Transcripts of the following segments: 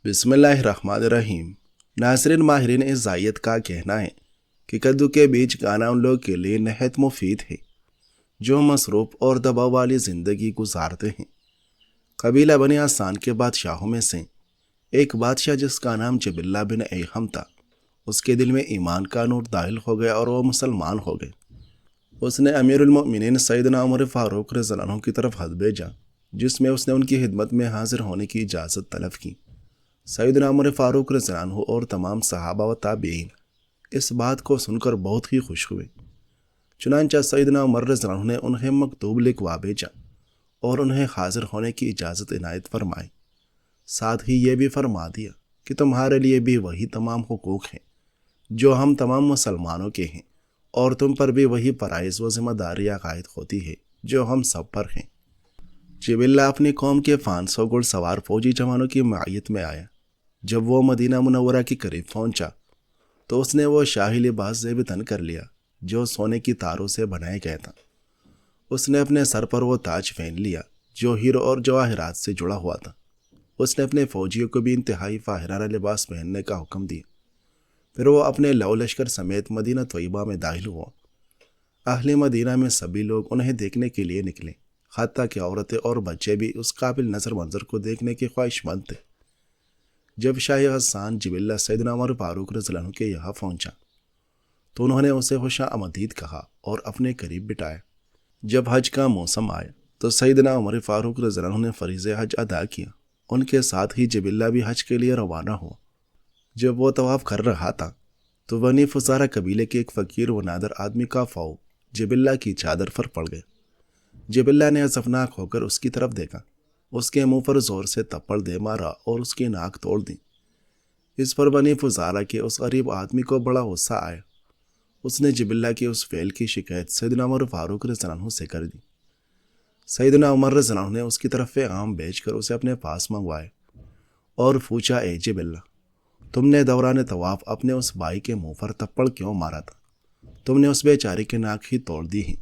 بسم اللہ الرحمن الرحیم۔ ناظرین، ماہرین غذائیت کا کہنا ہے کہ کدو کے بیج کھانا ان لوگوں کے لیے نہایت مفید ہے جو مصروف اور دباؤ والی زندگی گزارتے ہیں۔ قبیلہ بنی حسان کے بادشاہوں میں سے ایک بادشاہ جس کا نام جبلہ بن ایہم تھا، اس کے دل میں ایمان کا نور داخل ہو گیا اور وہ مسلمان ہو گئے۔ اس نے امیر المؤمنین سیدنا عمر فاروق رضی اللہ عنہ کی طرف خط بھیجا جس میں اس نے ان کی خدمت میں حاضر ہونے کی اجازت طلب کی۔ سیدنا عمر فاروق رضی اللہ عنہ اور تمام صحابہ و تابعین اس بات کو سن کر بہت ہی خوش ہوئے۔ چنانچہ سیدنا عمر رضی اللہ عنہ نے انہیں مکتوب لکھوا بھیجا اور انہیں حاضر ہونے کی اجازت عنایت فرمائی۔ ساتھ ہی یہ بھی فرما دیا کہ تمہارے لیے بھی وہی تمام حقوق ہیں جو ہم تمام مسلمانوں کے ہیں، اور تم پر بھی وہی فرائض و ذمہ داریاں عائد ہوتی ہے جو ہم سب پر ہیں۔ جبلہ اپنی قوم کے 500 گھڑ سوار فوجی جوانوں کی معیت میں آیا۔ جب وہ مدینہ منورہ کے قریب پہنچا تو اس نے وہ شاہی لباس زیب تن کر لیا جو سونے کی تاروں سے بنایا گیا تھا۔ اس نے اپنے سر پر وہ تاج پہن لیا جو ہیروں اور جواہرات سے جڑا ہوا تھا۔ اس نے اپنے فوجیوں کو بھی انتہائی فاخرانہ لباس پہننے کا حکم دیا۔ پھر وہ اپنے لو لشکر سمیت مدینہ طیبہ میں داخل ہوا۔ اہل مدینہ میں سبھی لوگ انہیں دیکھنے کے لیے نکلے، حتیٰ کہ عورتیں اور بچے بھی اس قابل نظر منظر کو دیکھنے کے خواہش مند تھے۔ جب شاہ غسان جبلہ سیدنا عمر فاروق رضی اللہ عنہ کے یہاں پہنچا تو انہوں نے اسے خوش آمدید کہا اور اپنے قریب بٹھایا۔ جب حج کا موسم آیا تو سیدنا عمر فاروق رضی اللہ عنہ نے فریض حج ادا کیا۔ ان کے ساتھ ہی جبلہ بھی حج کے لیے روانہ ہوا۔ جب وہ طواف کر رہا تھا تو بنی فزارہ قبیلے کے ایک فقیر و نادر آدمی کا فاؤ جبلہ کی چادر پر پڑ گیا۔ جبلہ نے ازفناک ہو کر اس کی طرف دیکھا، اس کے منہ پر زور سے تپڑ دے مارا اور اس کی ناک توڑ دی۔ اس پر بنی فزارہ کے اس غریب آدمی کو بڑا غصہ آیا۔ اس نے جبلہ کے اس فعل کی شکایت سیدنا عمر فاروق رضی اللہ عنہ سے کر دی۔ سیدنا عمر رضی اللہ عنہ نے اس کی طرف پیغام بھیج کر اسے اپنے پاس منگوائے اور پوچھا، اے جبلہ، تم نے دوران طواف اپنے اس بھائی کے منہ پر تپڑ کیوں مارا تھا؟ تم نے اس بیچارے کی ناک ہی توڑ دی ہے۔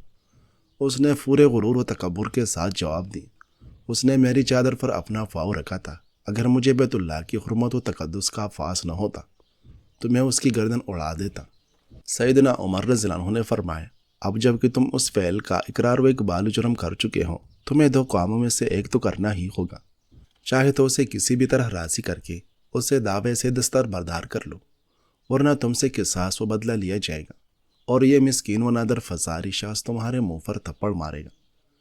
اس نے پورے غرور و تکبر کے ساتھ جواب دی، اس نے میری چادر پر اپنا فاؤ رکھا تھا۔ اگر مجھے بیت اللہ کی حرمت و تقدس کا فاس نہ ہوتا تو میں اس کی گردن اڑا دیتا۔ سیدنا عمر رضی اللہ عنہ نے فرمایا، اب جب کہ تم اس فعل کا اقرار و اقبال جرم کر چکے ہو، تمہیں دو کاموں میں سے ایک تو کرنا ہی ہوگا۔ چاہے تو اسے کسی بھی طرح راضی کر کے اسے دعوے سے دستار بردار کر لو، ورنہ تم سے قصاص و بدلہ لیا جائے گا اور یہ مسکین و نادر فزاری شخص تمہارے منہ پر تھپڑ مارے گا۔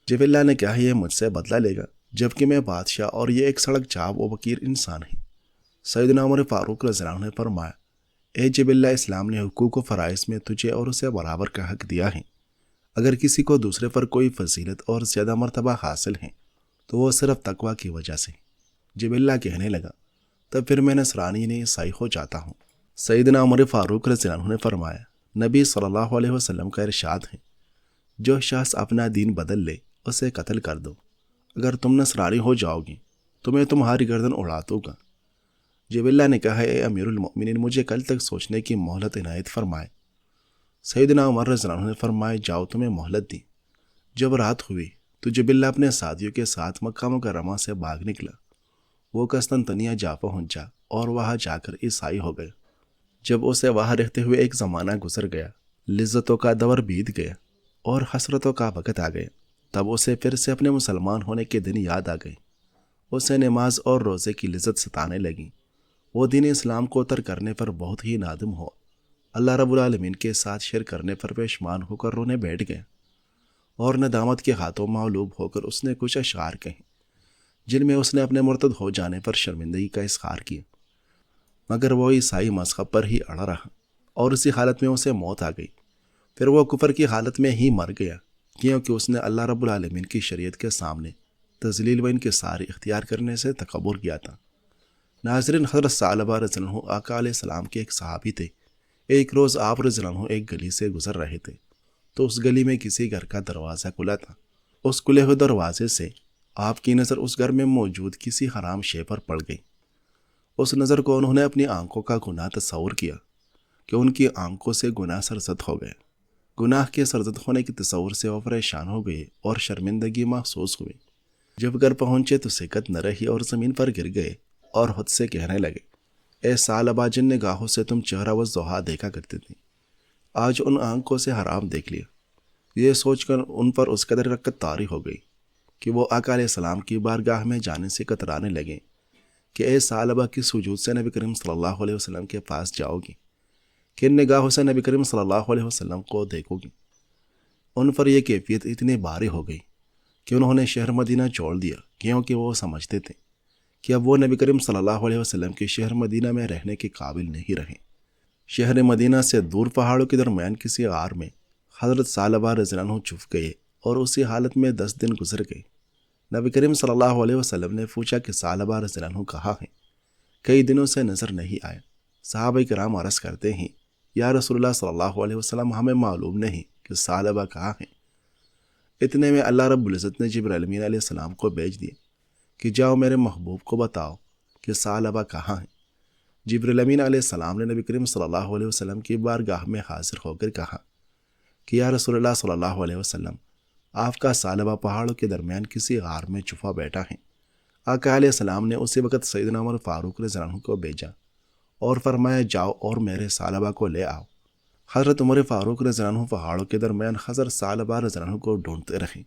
جبلہ نے کہا، یہ مجھ سے بدلہ لے گا جبکہ میں بادشاہ اور یہ ایک سڑک چاپ و فقیر انسان ہے۔ سیدنا عمر فاروق رضی اللہ عنہ نے فرمایا، اے جبلہ، اسلام نے حقوق و فرائض میں تجھے اور اسے برابر کا حق دیا ہے۔ اگر کسی کو دوسرے پر کوئی فضیلت اور زیادہ مرتبہ حاصل ہے تو وہ صرف تقوی کی وجہ سے۔ جبلہ کہنے لگا، تب پھر میں نصرانی نے عیسائی ہو جاتا ہوں۔ سیدنا عمر فاروق رضی اللہ عنہ نے فرمایا، نبی صلی اللہ علیہ وسلم کا ارشاد ہے، جو شخص اپنا دین بدل لے اسے قتل کر دو۔ اگر تم نصرانی ہو جاؤ گے تو میں تمہاری گردن اڑا دوں گا۔ جبلہ نے کہا، اے امیر المؤمنین، مجھے کل تک سوچنے کی مہلت عنایت فرمائے۔ سیدنا عمر رضی اللہ عنہ نے فرمایا، جاؤ، تمہیں مہلت دی۔ جب رات ہوئی تو جبلہ اپنے ساتھیوں کے ساتھ مکہ مکرمہ سے بھاگ نکلا۔ وہ قسطنطنیہ جا پہنچا اور وہاں جا کر عیسائی ہو گیا۔ جب اسے وہاں رہتے ہوئے ایک زمانہ گزر گیا، لذتوں کا دور بیت گیا اور حسرتوں کا وقت آ گیا، تب اسے پھر سے اپنے مسلمان ہونے کے دن یاد آ گئے۔ اسے نماز اور روزے کی لذت ستانے لگی۔ وہ دین اسلام کو ترک کرنے پر بہت ہی نادم ہوا۔ اللہ رب العالمین کے ساتھ شرک کرنے پر پشیمان ہو کر رونے بیٹھ گیا اور ندامت کے ہاتھوں مغلوب ہو کر اس نے کچھ اشعار کہے جن میں اس نے اپنے مرتد ہو جانے پر شرمندگی کا اظہار کیا، مگر وہ عیسائی مذہب پر ہی اڑا رہا اور اسی حالت میں اسے موت آ گئی۔ پھر وہ کفر کی حالت میں ہی مر گیا، کیونکہ اس نے اللہ رب العالمین کی شریعت کے سامنے تذلیل و انکسار اختیار کرنے سے تکبر کیا تھا۔ ناظرین، حضرت ثعلبہ رضی اللہ عنہ آقا علیہ السلام کے ایک صحابی تھے۔ ایک روز آپ رضی اللہ عنہ ایک گلی سے گزر رہے تھے تو اس گلی میں کسی گھر کا دروازہ کھلا تھا۔ اس کھلے ہوئے دروازے سے آپ کی نظر اس گھر میں موجود کسی حرام شے پر پڑ گئی۔ اس نظر کو انہوں نے اپنی آنکھوں کا گناہ تصور کیا کہ ان کی آنکھوں سے گناہ سرزد ہو گئے۔ گناہ کے سرزد ہونے کے تصور سے وہ پریشان ہو گئے اور شرمندگی محسوس ہوئی۔ جب گھر پہنچے تو سکت نہ رہی اور زمین پر گر گئے اور خود سے کہنے لگے، اے ثعلبہ، جن نگاہوں سے تم چہرہ و ضحیٰ دیکھا کرتے تھے، آج ان آنکھوں سے حرام دیکھ لیا۔ یہ سوچ کر ان پر اس قدر رقت طاری ہو گئی کہ وہ آقا علیہ السلام کی بارگاہ میں جانے سے کترانے لگے کہ اے ثعلبہ، کس وجود سے نبی کریم صلی اللہ علیہ وسلم کے پاس جاؤ گی؟ کن نگاہوں سے نبی کریم صلی اللہ علیہ وسلم کو دیکھو گی؟ ان پر یہ کیفیت اتنی بھاری ہو گئی کہ انہوں نے شہر مدینہ چھوڑ دیا، کیونکہ وہ سمجھتے تھے کہ اب وہ نبی کریم صلی اللہ علیہ وسلم کے شہر مدینہ میں رہنے کے قابل نہیں رہے۔ شہر مدینہ سے دور پہاڑوں کے درمیان کسی غار میں حضرت ثعلبہ رضی اللہ عنہ چھپ گئے اور اسی حالت میں 10 دن گزر گئے۔ نبی کریم صلی اللہ علیہ وسلم نے پوچھا کہ ثعلبہ رضی اللہ عنہ کہاں ہیں؟ کئی دنوں سے نظر نہیں آیا۔ صحابہ کرام عرض کرتے ہیں، یا رسول اللہ صلی اللہ علیہ وسلم، ہمیں معلوم نہیں کہ ثعلبہ کہاں ہیں۔ اتنے میں اللہ رب العزت نے جبرائیل امین علیہ السلام کو بھیج دیا کہ جاؤ میرے محبوب کو بتاؤ کہ ثعلبہ کہاں ہیں۔ جبرائیل امین علیہ السلام نے نبی کریم صلی اللہ علیہ وسلم کی بارگاہ میں حاضر ہو کر کہا کہ یا رسول اللہ صلی اللہ علیہ وسلم، آپ کا ثعلبہ پہاڑوں کے درمیان کسی غار میں چھپا بیٹھا ہے۔ آقا علیہ السلام نے اسی وقت سیدنا عمر فاروق رضی اللہ عنہ کو بھیجا اور فرمایا، جاؤ اور میرے ثعلبہ کو لے آؤ۔ حضرت عمر فاروق رضی اللہ عنہ پہاڑوں کے درمیان حضرت ثعلبہ رضی اللہ عنہ کو ڈھونڈتے رہے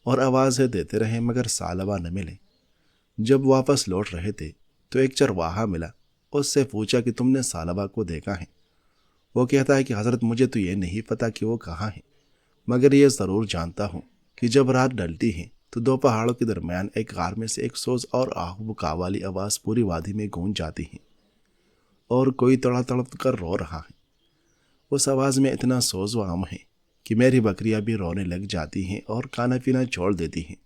اور آوازیں دیتے رہے، مگر ثعلبہ نہ ملے۔ جب واپس لوٹ رہے تھے تو ایک چرواہا ملا، اس سے پوچھا کہ تم نے ثعلبہ کو دیکھا ہے؟ وہ کہتا ہے کہ حضرت، مجھے تو یہ نہیں پتا کہ وہ کہاں ہے، مگر یہ ضرور جانتا ہوں کہ جب رات ڈلتی ہے تو 2 پہاڑوں کے درمیان ایک غار میں سے ایک سوز اور آہ بکا والی آواز پوری وادی میں گونج جاتی ہے اور کوئی تڑپ کر رو رہا ہے۔ اس آواز میں اتنا سوز و غم ہے کہ میری بکریاں بھی رونے لگ جاتی ہیں اور کھانا پینا چھوڑ دیتی ہیں۔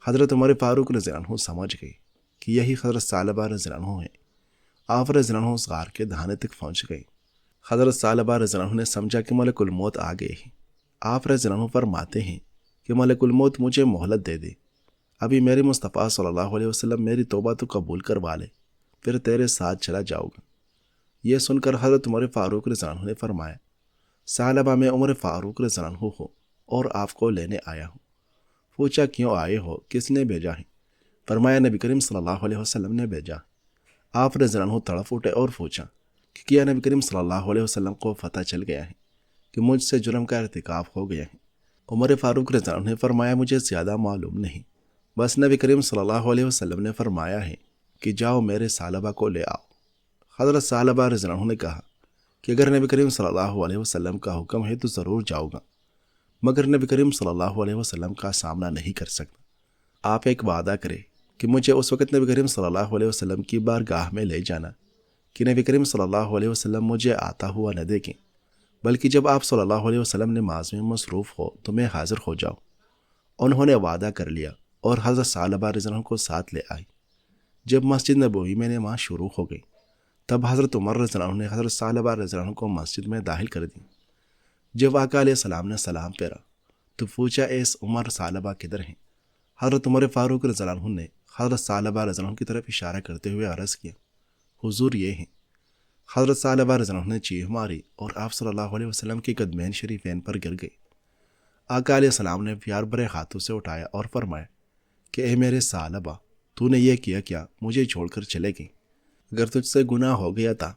حضرت عمر فاروق رضی اللہ عنہ سمجھ گئے کہ یہی حضرت ثعلبہ رضی اللہ عنہ ہے۔ آپ رضی اللہ عنہ اس غار کے دہانے تک پہنچ گئے۔ حضرت ثعلبہ رضی اللہ عنہ نے سمجھا کہ ملک الموت آ گئے ہیں۔ آپ رضی اللہ عنہ فرماتے ہیں کہ ملک الموت مجھے مہلت دے دے، ابھی میرے مصطفیٰ صلی اللہ علیہ وسلم میری توبہ تو قبول کروا لے، پھر تیرے ساتھ چلا جاؤ گا۔ یہ سن کر حضرت عمر فاروق رضی اللہ عنہ نے فرمایا، ثعلبہ، میں عمر فاروق رضی اللہ عنہ ہوں اور آپ کو لینے آیا ہوں۔ پوچھا، کیوں آئے ہو؟ کس نے بھیجا ہے؟ فرمایا، نبی کریم صلی اللہ علیہ وسلم نے بھیجا۔ آپ رضی اللہ عنہ تڑپ اٹھے اور پوچھا کہ کیا نبی کریم صلی اللہ علیہ وسلم کو پتہ چل گیا ہے کہ مجھ سے جرم کا ارتکاب ہو گیا ہے؟ عمر فاروق رضی اللہ عنہ نے فرمایا، مجھے زیادہ معلوم نہیں، بس نبی کریم صلی اللہ علیہ وسلم نے فرمایا ہے کہ جاؤ میرے ثعلبہ کو لے آؤ۔ حضرت ثعلبہ رضی اللہ عنہ نے کہا کہ اگر نبی کریم صلی اللہ علیہ وسلم کا حکم ہے تو ضرور جاؤ گا، مگر نبی کریم صلی اللہ علیہ وسلم کا سامنا نہیں کر سکتا۔ آپ ایک وعدہ کرے کہ مجھے اس وقت نبی کریم صلی اللہ علیہ وسلم کی بارگاہ میں لے جانا کہ نبی کریم صلی اللہ علیہ وسلم مجھے آتا ہوا نہ دیکھیں، بلکہ جب آپ صلی اللہ علیہ وسلم نماز میں مصروف ہو تو میں حاضر ہو جاؤں۔ انہوں نے وعدہ کر لیا اور حضرت ثعلبہ رضی اللہ عنہ کو ساتھ لے آئی۔ جب مسجد نبوی میں نماز شروع ہو گئی تب حضرت عمر رضی اللہ عنہ نے حضرت ثعلبہ رضی اللہ عنہ کو مسجد میں داخل کر دی۔ جب آقا علیہ السلام نے سلام پھیرا تو پوچھا، ایس عمر، ثعلبہ کدھر ہیں؟ حضرت عمر فاروق رضی اللہ عنہ نے حضرت ثعلبہ رضی اللہ عنہ کی طرف اشارہ کرتے ہوئے عرض کیا، حضور یہ ہیں۔ حضرت ثعلبہ رضی اللہ عنہ نے چیخ ماری اور آپ صلی اللہ علیہ وسلم کے قدمین شریفین پر گر گئے۔ آقا علیہ السلام نے پیار بھرے ہاتھوں سے اٹھایا اور فرمایا کہ اے میرے ثعلبہ، تو نے یہ کیا مجھے چھوڑ کر چلے گئی؟ اگر تجھ سے گناہ ہو گیا تھا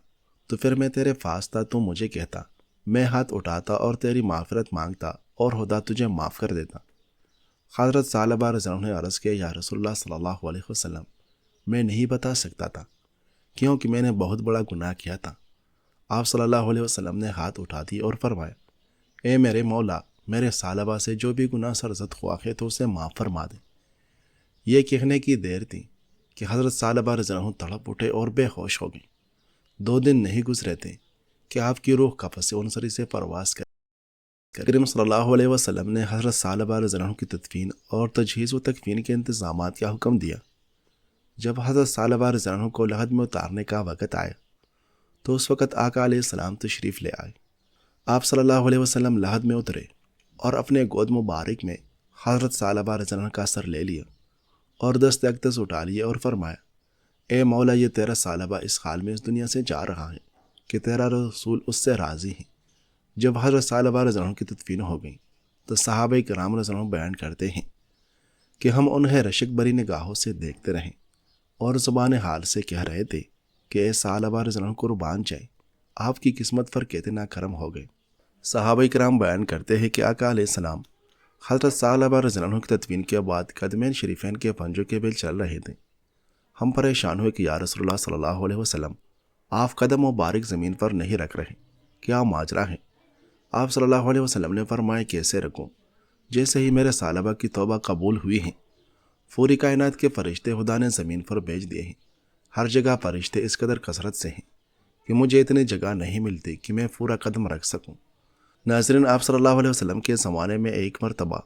تو پھر میں تیرے پاس تھا تو مجھے کہتا، میں ہاتھ اٹھاتا اور تیری معافرت مانگتا اور خدا تجھے معاف کر دیتا۔ حضرت ثعلبہ رضی اللہ عنہ نے عرض کیا، یا رسول اللہ صلی اللہ علیہ وسلم، میں نہیں بتا سکتا تھا کیونکہ میں نے بہت بڑا گناہ کیا تھا۔ آپ صلی اللہ علیہ وسلم نے ہاتھ اٹھا دی اور فرمایا، اے میرے مولا، میرے ثعلبہ سے جو بھی گناہ سرزد ہوا ہے تو اسے معاف فرما دے۔ یہ کہنے کی دیر تھی کہ حضرت ثعلبہ رضی اللہ عنہ تڑپ اٹھے اور بے ہوش ہو گئے۔ 2 دن نہیں گزرے تھے کہ آپ کی روح قفس عنصری سے پرواز کر کریم صلی اللہ علیہ وسلم نے حضرت ثعلبہ رضی اللہ عنہ کی تدفین اور تجہیز و تکفین کے انتظامات کا حکم دیا۔ جب حضرت ثعلبہ رضی اللہ عنہ کو لحد میں اتارنے کا وقت آیا تو اس وقت آقا علیہ السلام تشریف لے آئے۔ آپ صلی اللہ علیہ وسلم لحد میں اترے اور اپنے گود مبارک میں حضرت ثعلبہ رضی اللہ عنہ کا سر لے لیا اور دست اقدس اٹھا لیے اور فرمایا، اے مولا، یہ تیرا ثعلبہ اس حال میں اس دنیا سے جا رہا ہے کہ تیرا رسول اس سے راضی ہے۔ جب حضرت ثعلبہ رضی اللہ عنہ کی تدفین ہو گئی تو صحابہ کرام رضی اللہ عنہ بیان کرتے ہیں کہ ہم انہیں رشک بری نگاہوں سے دیکھتے رہیں اور زبان حال سے کہہ رہے تھے کہ اے ثعلبہ رضی اللہ عنہ قربان جائے، آپ کی قسمت پر کتنا کرم ہو گئے۔ صحابہ کرام بیان کرتے ہیں کہ آقا علیہ السلام حضرت ثعلبہ رضی اللہ عنہ کی تدفین کے بعد قدمین شریفین کے پنجوں کے بل چل رہے تھے۔ ہم پریشان ہوئے کہ یا رسول اللہ صلی اللہ علیہ وسلم، آپ قدم مبارک زمین پر نہیں رکھ رہے، کیا ماجرا ہے؟ آپ صلی اللہ علیہ وسلم نے فرمایا کیسے رکھوں؟ جیسے ہی میرے ثعلبہ کی توبہ قبول ہوئی ہیں، پوری کائنات کے فرشتے خدا نے زمین پر بھیج دیے ہیں۔ ہر جگہ فرشتے اس قدر کثرت سے ہیں کہ مجھے اتنی جگہ نہیں ملتی کہ میں پورا قدم رکھ سکوں۔ ناظرین، آپ صلی اللہ علیہ وسلم کے زمانے میں ایک مرتبہ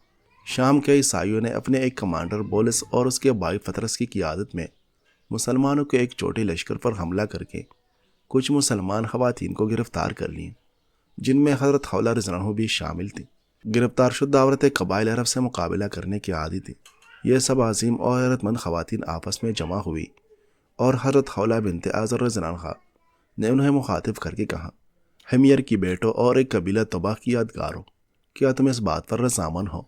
شام کے عیسائیوں نے اپنے ایک کمانڈر بولس اور اس کے بھائی پطرس کی قیادت میں مسلمانوں کے ایک چھوٹے لشکر پر حملہ کر کے کچھ مسلمان خواتین کو گرفتار کر لیے، جن میں حضرت خولہ رضی اللہ عنہ بھی شامل تھی۔ گرفتار شدہ عورتیں قبائل عرب سے مقابلہ کرنے کی عادی تھی۔ یہ سب عظیم اور غیرت مند خواتین آپس میں جمع ہوئی اور حضرت خولہ بنت آزر رضی اللہ عنہ نے انہیں مخاطب کر کے کہا، حمیر کی بیٹوں اور ایک قبیلہ تباہ کی یادگاروں، کیا تم اس بات پر رضامند ہو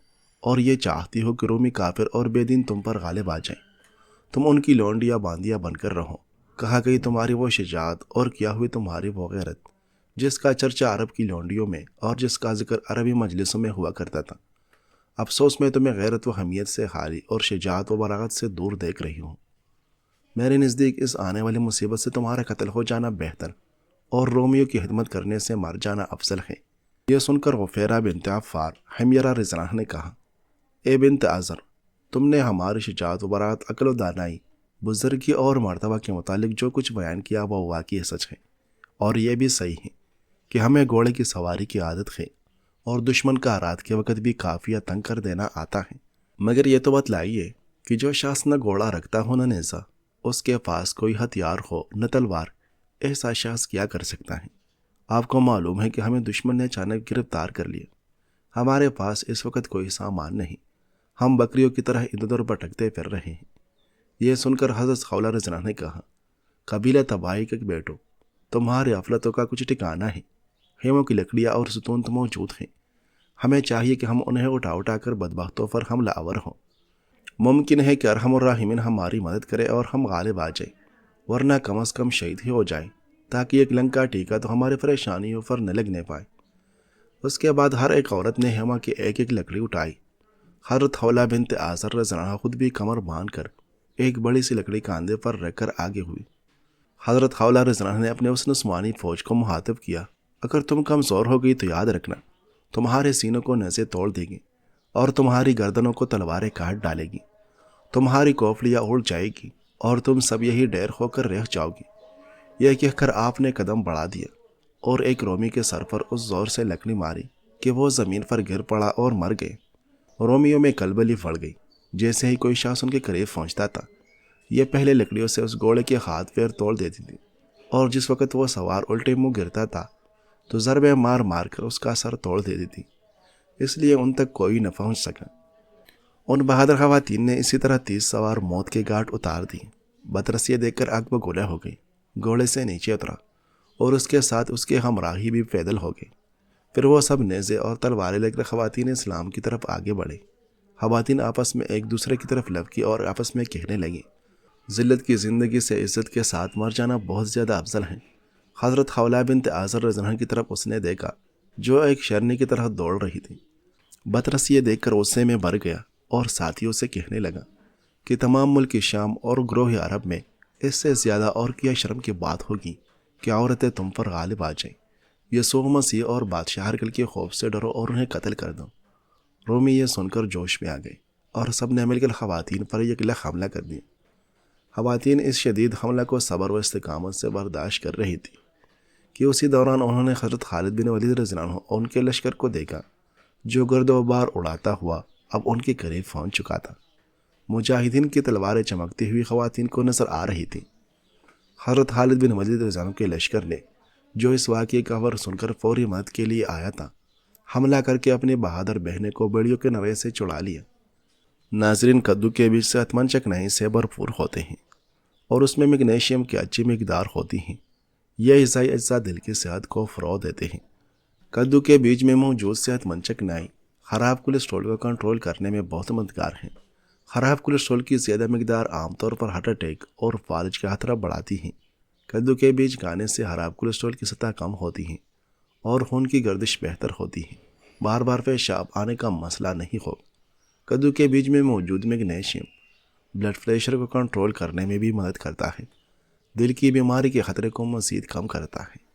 اور یہ چاہتی ہو کہ رومی کافر اور بے دین تم پر غالب آ جائیں؟ تم ان کی لونڈیاں باندیاں بن کر رہو۔ کہا گئی تمہاری وہ شجاعت اور کیا ہوئی تمہاری وہ غیرت جس کا چرچہ عرب کی لونڈیوں میں اور جس کا ذکر عربی مجلسوں میں ہوا کرتا تھا۔ افسوس میں تمہیں غیرت و حمیت سے خالی اور شجاعت و براغت سے دور دیکھ رہی ہوں۔ میرے نزدیک اس آنے والی مصیبت سے تمہارا قتل ہو جانا بہتر اور رومیوں کی خدمت کرنے سے مر جانا افضل ہے۔ یہ سن کر غفیرہ بنت عفار حمیرہ رضی اللہ عنہ نے کہا، اے بنت آزر، تم نے ہماری شجاعت و براعت، عقل و دانائی، بزرگی اور مرتبہ کے متعلق جو کچھ بیان کیا وہ واقعی سچ ہے، اور یہ بھی صحیح ہے کہ ہمیں گھوڑے کی سواری کی عادت ہے اور دشمن کا رات کے وقت بھی قافیہ تنگ کر دینا آتا ہے۔ مگر یہ تو بتلائیے کہ جو شخص نہ گھوڑا رکھتا ہو نہ نیزہ، اس کے پاس کوئی ہتھیار ہو نہ تلوار، ایسا شخص کیا کر سکتا ہے؟ آپ کو معلوم ہے کہ ہمیں دشمن نے اچانک گرفتار کر لیا۔ ہمارے پاس اس وقت کوئی سامان نہیں، ہم بکریوں کی طرح ادھر ادھر بھٹکتے پھر رہے ہیں۔ یہ سن کر حضرت خولہ رضی اللہ عنہ نے کہا، قبیلہ تباہی کے بیٹو، تمہارے غفلتوں کا کچھ ٹھکانہ ہے۔ خیموں کی لکڑیاں اور ستون تو موجود ہیں، ہمیں چاہیے کہ ہم انہیں اٹھا اٹھا کر بدبختوں پر حملہ آور ہوں۔ ممکن ہے کہ ارحم الراحمین ہماری مدد کرے اور ہم غالب آ جائیں، ورنہ کم از کم شہید ہی ہو جائیں، تاکہ ایک لنکا ٹیکا تو ہمارے پریشانیوں پر نہ لگنے پائے۔ اس کے بعد ہر ایک عورت نے خیمہ کی ایک ایک لکڑی اٹھائی۔ حضرت خولہ بنت آزر رضی اللہ عنہ خود بھی کمر باندھ کر ایک بڑی سی لکڑی کاندھے پر رکھ کر آگے ہوئی۔ حضرت خولہ رضی اللہ عنہ نے اپنے اس نسوانی فوج کو مخاطب کیا، اگر تم کمزور ہو گئی تو یاد رکھنا، تمہارے سینوں کو نیزے توڑ دے گی اور تمہاری گردنوں کو تلواریں کاٹ ڈالے گی، تمہاری کوفلیاں اڑ جائے گی اور تم سب یہی ڈیر ہو کر رہ جاؤ گی۔ یہ کہہ کر آپ نے قدم بڑھا دیا اور ایک رومی کے سر پر اس زور سے لکڑی ماری کہ وہ زمین پر گر پڑا اور مر گئے۔ رومیوں میں کلبلی پڑ گئی۔ جیسے ہی کوئی شخص ان کے قریب پہنچتا تھا، یہ پہلے لکڑیوں سے اس گھوڑے کے ہاتھ پیر توڑ دیتی تھی، اور جس وقت وہ سوار الٹے منہ گرتا تھا تو ضربے مار مار کر اس کا سر توڑ دیتی تھی، اس لیے ان تک کوئی نہ پہنچ سکا۔ ان بہادر خواتین نے اسی طرح 30 سوار موت کے گھاٹ اتار دیے۔ بطرس یہ دیکھ کر آگ بگولا ہو گئی، گھوڑے سے نیچے اترا اور اس کے ساتھ اس کے ہمراہی بھی پیدل ہو گئے۔ پھر وہ سب نیزے اور تلواریں لے کر خواتین اسلام کی طرف آگے بڑھے۔ خواتین آپس میں ایک دوسرے کی طرف لبکی اور آپس میں کہنے لگیں، ذلت کی زندگی سے عزت کے ساتھ مر جانا بہت زیادہ افضل ہے۔ حضرت خولہ بنت آزر رضی اللہ عنہ کی طرف اس نے دیکھا جو ایک شیرنی کی طرح دوڑ رہی تھی۔ بطرس یہ دیکھ کر غصے میں بھر گیا اور ساتھیوں سے کہنے لگا کہ تمام ملک شام اور گروہ عرب میں اس سے زیادہ اور کیا شرم کی بات ہوگی کہ عورتیں تم پر غالب آ جائیں۔ یسوع مسیح اور بادشاہ ہرقل کے خوف سے ڈرو اور انہیں قتل کر دو۔ رومی یہ سن کر جوش میں آ گئے اور سب نے مل کر خواتین پر یکلخ حملہ کر دیا۔ خواتین اس شدید حملہ کو صبر و استقامت سے برداشت کر رہی تھی کہ اسی دوران انہوں نے حضرت خالد بن ولید رضی اللہ عنہ اور ان کے لشکر کو دیکھا جو گرد و غبار اڑاتا ہوا اب ان کے قریب پہنچ چکا تھا۔ مجاہدین کی تلواریں چمکتی ہوئی خواتین کو نظر آ رہی تھی۔ حضرت خالد بن ولید رضی اللہ عنہ کے لشکر نے، جو اس واقعے کا خبر سن کر فوری مدد کے لیے آیا تھا، حملہ کر کے اپنی بہادر بہنیں کو بیڑیوں کے نوے سے چڑھا لیا۔ ناظرین، کدو کے بیج صحت مند چکنائی سے بھرپور ہوتے ہیں اور اس میں میگنیشیم کی اچھی مقدار ہوتی ہیں۔ یہ غذائی اجزاء دل کی صحت کو فروغ دیتے ہیں۔ کدو کے بیج میں موجود صحت مند چکنائی خراب کولیسٹرول کو کنٹرول کرنے میں بہت مددگار ہیں، خراب کولیسٹرول کی زیادہ مقدار عام طور پر ہارٹ اٹیک اور فالج کا خطرہ بڑھاتی ہیں۔ کدو کے بیج کھانے سے خراب کولیسٹرول کی سطح کم ہوتی ہے اور خون کی گردش بہتر ہوتی ہے۔ بار بار پیشاب آنے کا مسئلہ نہیں ہو۔ کدو کے بیج میں موجود میگنیشیم بلڈ پریشر کو کنٹرول کرنے میں بھی مدد کرتا ہے۔ دل کی بیماری کے خطرے کو مزید کم کرتا ہے۔